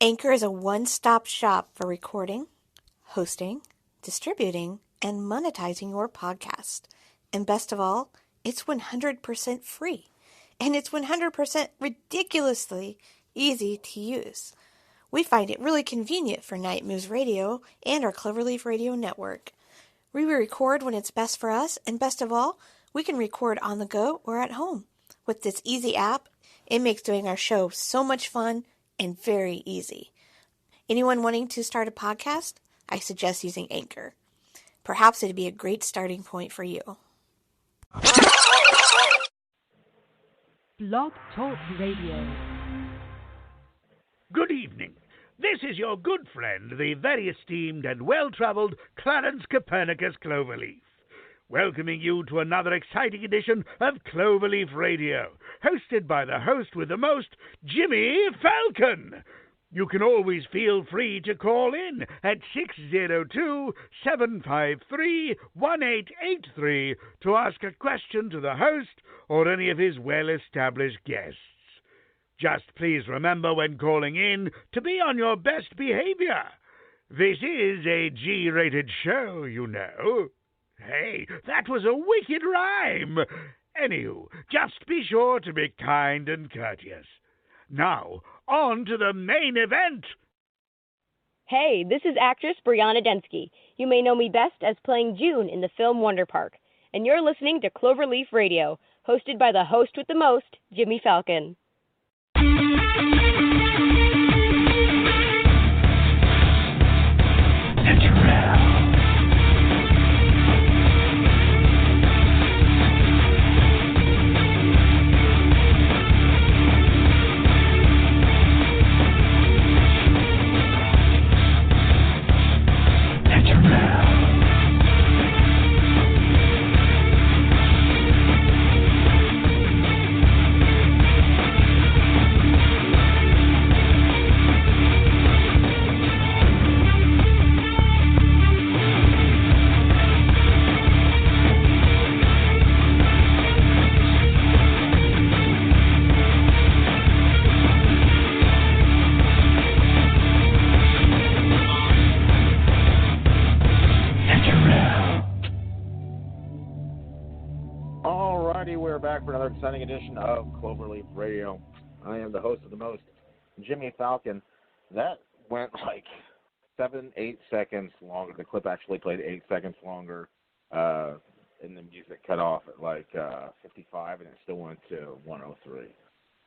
Anchor is a one-stop shop for recording, hosting, distributing, and monetizing your podcast. And best of all, it's 100% free. And it's 100% ridiculously easy to use. We find it really convenient for Night Moves Radio and our Cloverleaf Radio network. We record when it's best for us, and best of all, we can record on the go or at home. With this easy app, it makes doing our show so much fun and very easy. Anyone wanting to start a podcast? I suggest using Anchor. Perhaps it'd be a great starting point for you. Blog Talk Radio. Good evening. This is your good friend, the very esteemed and well-travelled Clarence Copernicus Cloverleaf, welcoming you to another exciting edition of Cloverleaf Radio, hosted by the host with the most, Jimmy Falcon. You can always feel free to call in at 602-753-1883 to ask a question to the host or any of his well-established guests. Just please remember when calling in to be on your best behavior. This is a G-rated show, you know. Hey, that was a wicked rhyme. Anywho, just be sure to be kind and courteous. Now, on to the main event. Hey, this is actress Brianna Densky. You may know me best as playing June in the film Wonder Park. And you're listening to Cloverleaf Radio, hosted by the host with the most, Jimmy Falcon. Back for another exciting edition of Cloverleaf Radio. I am the host of the most, Jimmy Falcon. That went like 7-8 seconds longer. The clip actually played 8 seconds longer, and the music cut off at like 55, and it still went to 103.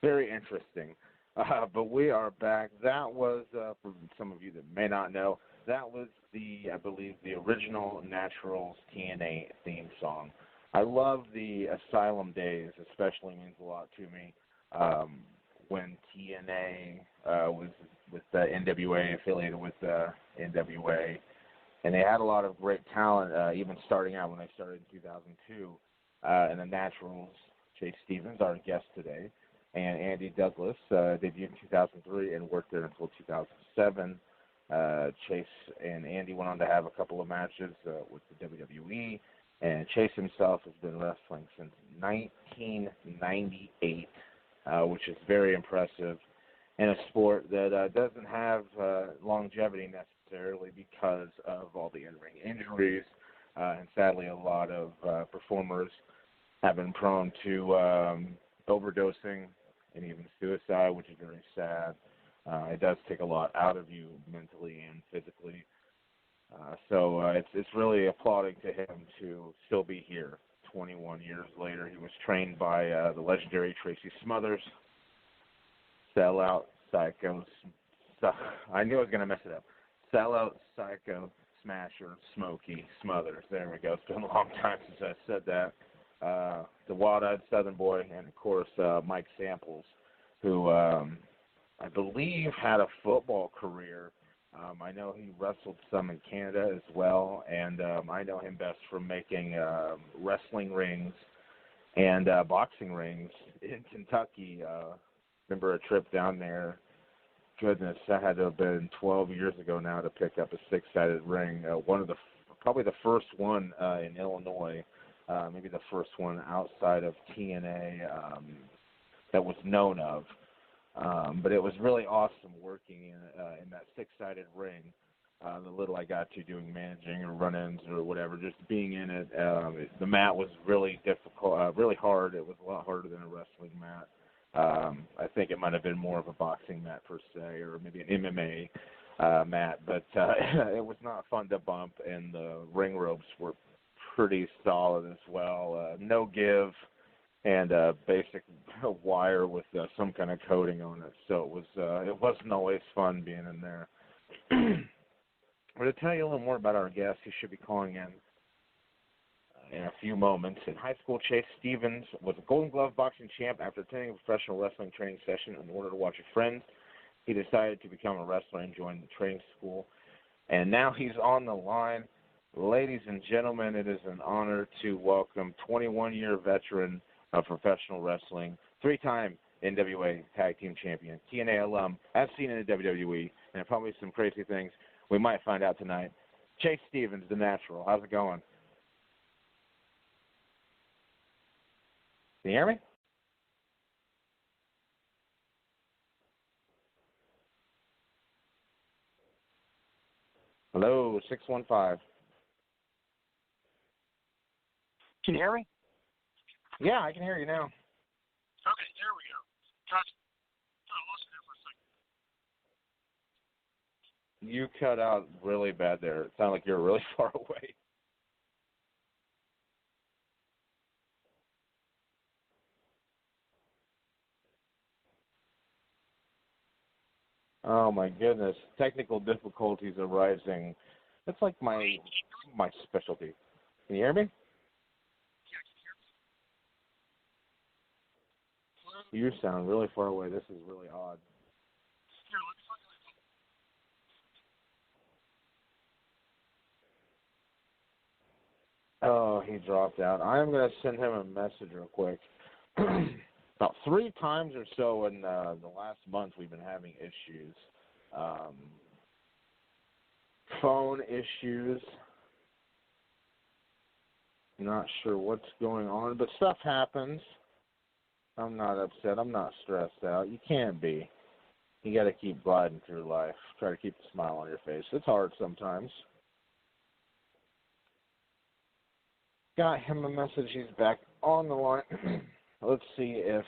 Very interesting. But we are back. That was, for some of you that may not know, that was I believe, the original Naturals TNA theme song. I love the Asylum days, especially means a lot to me. When TNA was with the NWA, affiliated with the NWA, and they had a lot of great talent, even starting out when they started in 2002. And the Naturals, Chase Stevens, our guest today, and Andy Douglas debuted in 2003 and worked there until 2007. Chase and Andy went on to have a couple of matches with the WWE. And Chase himself has been wrestling since 1998, which is very impressive in a sport that doesn't have longevity necessarily because of all the in-ring injuries. And sadly, a lot of performers have been prone to overdosing and even suicide, which is very sad. It does take a lot out of you mentally and physically. So it's really applauding to him to still be here 21 years later. He was trained by the legendary Tracy Smothers, sellout, psycho, I knew I was going to mess it up, sellout, psycho, smasher, Smokey, Smothers. There we go. It's been a long time since I said that. The wild-eyed Southern boy, and, of course, Mike Samples, who I believe had a football career. I know he wrestled some in Canada as well, and I know him best from making wrestling rings and boxing rings in Kentucky. Remember a trip down there? Goodness, that had to have been 12 years ago now to pick up a six-sided ring. Probably the first one in Illinois, maybe the first one outside of TNA that was known of. But it was really awesome working in that six-sided ring. The little I got to doing managing or run-ins or whatever, just being in it. The mat was really difficult, really hard. It was a lot harder than a wrestling mat. I think it might have been more of a boxing mat per se, or maybe an MMA mat. But it was not fun to bump, and the ring ropes were pretty solid as well. No give, and basic wire with some kind of coating on it. So it wasn't always fun being in there. But to tell you a little more about our guest, he should be calling in a few moments. In high school, Chase Stevens was a Golden Glove boxing champ. After attending a professional wrestling training session in order to watch a friend, he decided to become a wrestler and join the training school. And now he's on the line. Ladies and gentlemen, it is an honor to welcome 21-year veteran of professional wrestling, three-time NWA Tag Team Champion, TNA Alum, as seen in the WWE, and probably some crazy things we might find out tonight. Chase Stevens, The Natural. How's it going? Can you hear me? Hello, 615. Can you hear me? Yeah, I can hear you now. Okay, there we go. Gotcha. I lost you there for a second. You cut out really bad there. It sounded like you were really far away. Oh my goodness. Technical difficulties arising. That's like my specialty. Can you hear me? Yeah, can you hear me? You sound really far away. This is really odd. Here, let me find you. Oh, he dropped out. I'm going to send him a message real quick. About 3 times or so in the last month we've been having issues. Phone issues. Not sure what's going on, but stuff happens. I'm not upset. I'm not stressed out. You can't be. You got to keep gliding through life. Try to keep a smile on your face. It's hard sometimes. Got him a message. He's back on the line. Let's see if...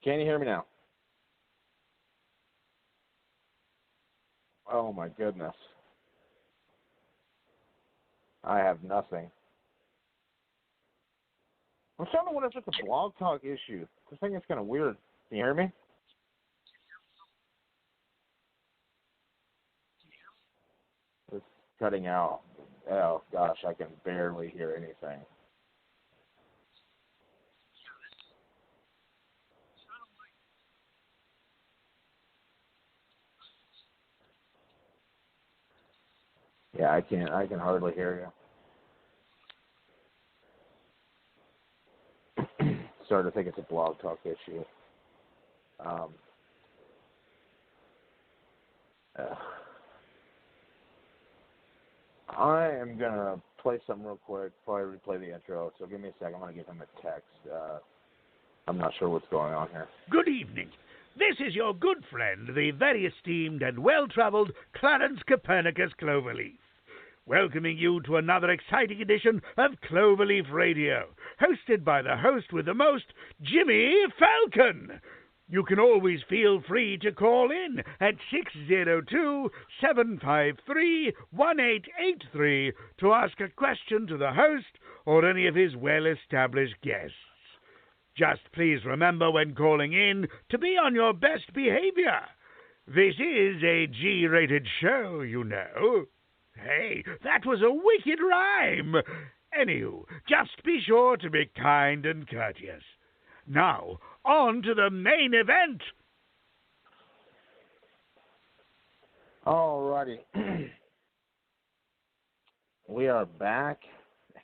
Can you hear me now? Oh, my goodness. I have nothing. I'm starting to wonder if it's a blog talk issue. This thing is kind of weird. Can you hear me? It's cutting out. Oh, gosh, I can barely hear anything. Yeah, I can hardly hear you. Starting to think it's a blog talk issue. I am going to play something real quick, probably replay the intro, so give me a second. I'm going to give him a text. I'm not sure what's going on here. Good evening. This is your good friend, the very esteemed and well-traveled Clarence Copernicus Cloverleaf, welcoming you to another exciting edition of Cloverleaf Radio, hosted by the host with the most, Jimmy Falcon. You can always feel free to call in at 602-753-1883 to ask a question to the host or any of his well-established guests. Just please remember when calling in to be on your best behavior. This is a G-rated show, you know. Hey, that was a wicked rhyme. Anywho, just be sure to be kind and courteous. Now, on to the main event. All righty. We are back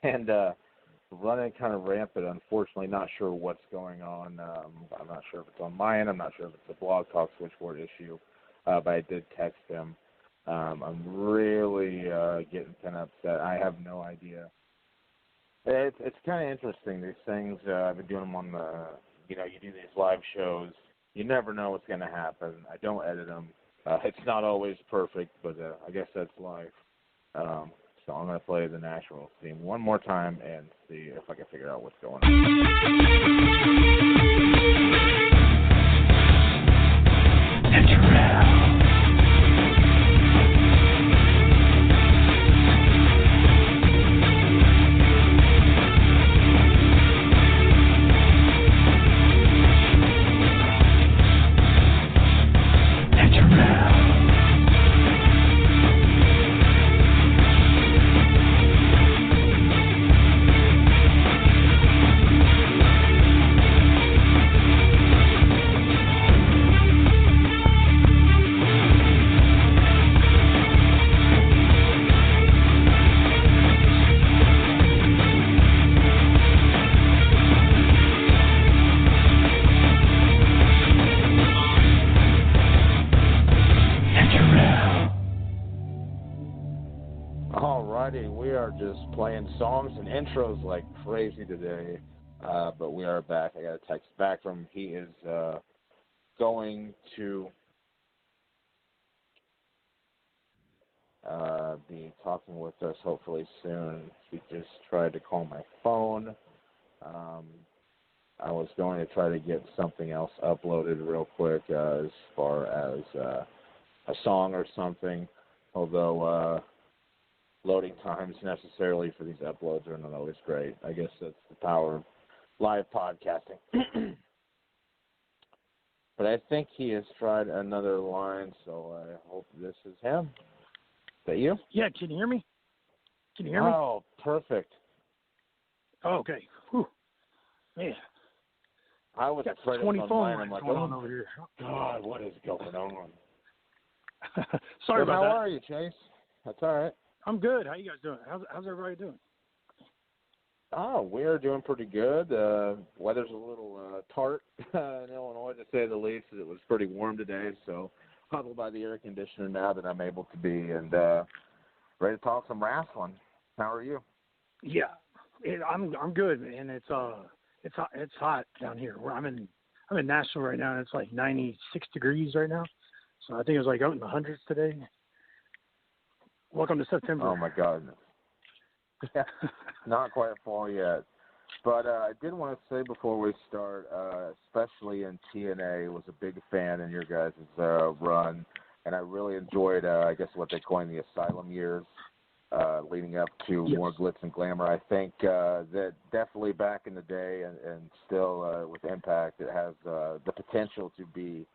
and running kind of rampant, unfortunately. Not sure what's going on. I'm not sure if it's on my end. I'm not sure if it's a blog talk switchboard issue, but I did text him. I'm really getting kind of upset. I have no idea. It's kind of interesting, these things. I've been doing them on you do these live shows. You never know what's going to happen. I don't edit them. It's not always perfect, but I guess that's life. So I'm going to play the Naturals theme one more time and see if I can figure out what's going on. We are just playing songs and intros like crazy today, but we are back. I got a text back from he is going to be talking with us hopefully soon. He just tried to call my phone. I was going to try to get something else uploaded real quick as far as a song or something, although loading times necessarily for these uploads are not always great. I guess that's the power of live podcasting. But I think he has tried another line, so I hope this is him. Is that you? Yeah, can you hear me? Can you hear me? Oh, perfect. Oh, okay. Whew. Man. I was got afraid 20 of phone mine. lines I'm like, going on over here. God, what is going on? Sorry about that. How are you, Chase? That's all right. I'm good. How you guys doing? How's everybody doing? Oh, we're doing pretty good. Weather's a little tart in Illinois, to say the least. It was pretty warm today, so huddled by the air conditioner now that I'm able to be, and ready to talk some wrestling. How are you? Yeah, I'm good, man. It's hot down here. I'm in Nashville right now, and it's like 96 degrees right now. So I think it was like out in the hundreds today. Welcome to September. Oh, my God. Yeah, not quite fall yet. But I did want to say before we start, especially in TNA, was a big fan in your guys' run. And I really enjoyed, I guess, what they coined the Asylum years leading up to more glitz and glamour. I think that definitely back in the day and still with Impact, it has the potential to be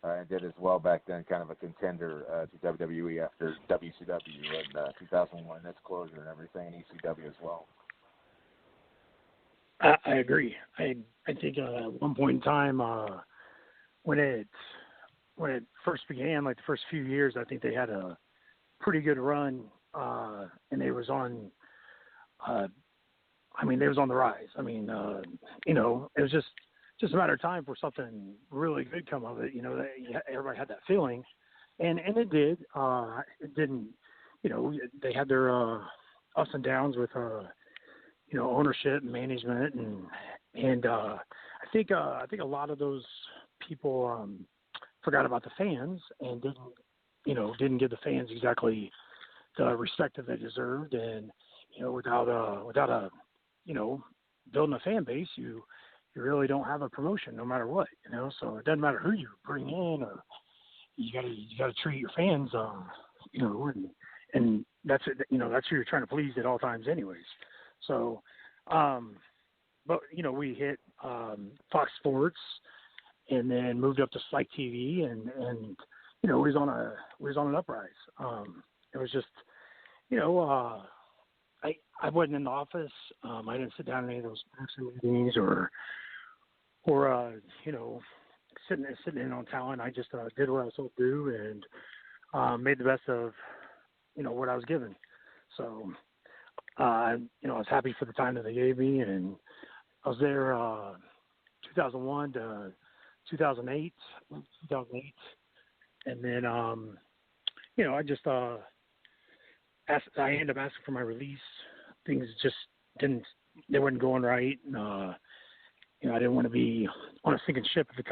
and did as well back then, kind of a contender to WWE after WCW in 2001, its closure and everything, and ECW as well. I agree. I think at one point in time when it first began, like the first few years, I think they had a pretty good run, and they was on. They was on the rise. It was just a matter of time for something really good come of it. Everybody had that feeling, and it did. It didn't. They had their ups and downs with ownership and management, and I think a lot of those people forgot about the fans and didn't give the fans exactly the respect that they deserved, and without a building a fan base, you really don't have a promotion no matter what, so it doesn't matter who you bring in, or you gotta treat your fans, and that's it, that's who you're trying to please at all times anyways. So, but we hit Fox Sports and then moved up to Spike TV, and we was on an uprise. It was just, I wasn't in the office. I didn't sit down in any of those production meetings or sitting in on talent. I just did what I was supposed to do and made the best of what I was given. So I was happy for the time that they gave me, and I was there 2001 to 2008, and then I just I ended up asking for my release. Things just they weren't going right. I didn't want to be on a sinking ship if it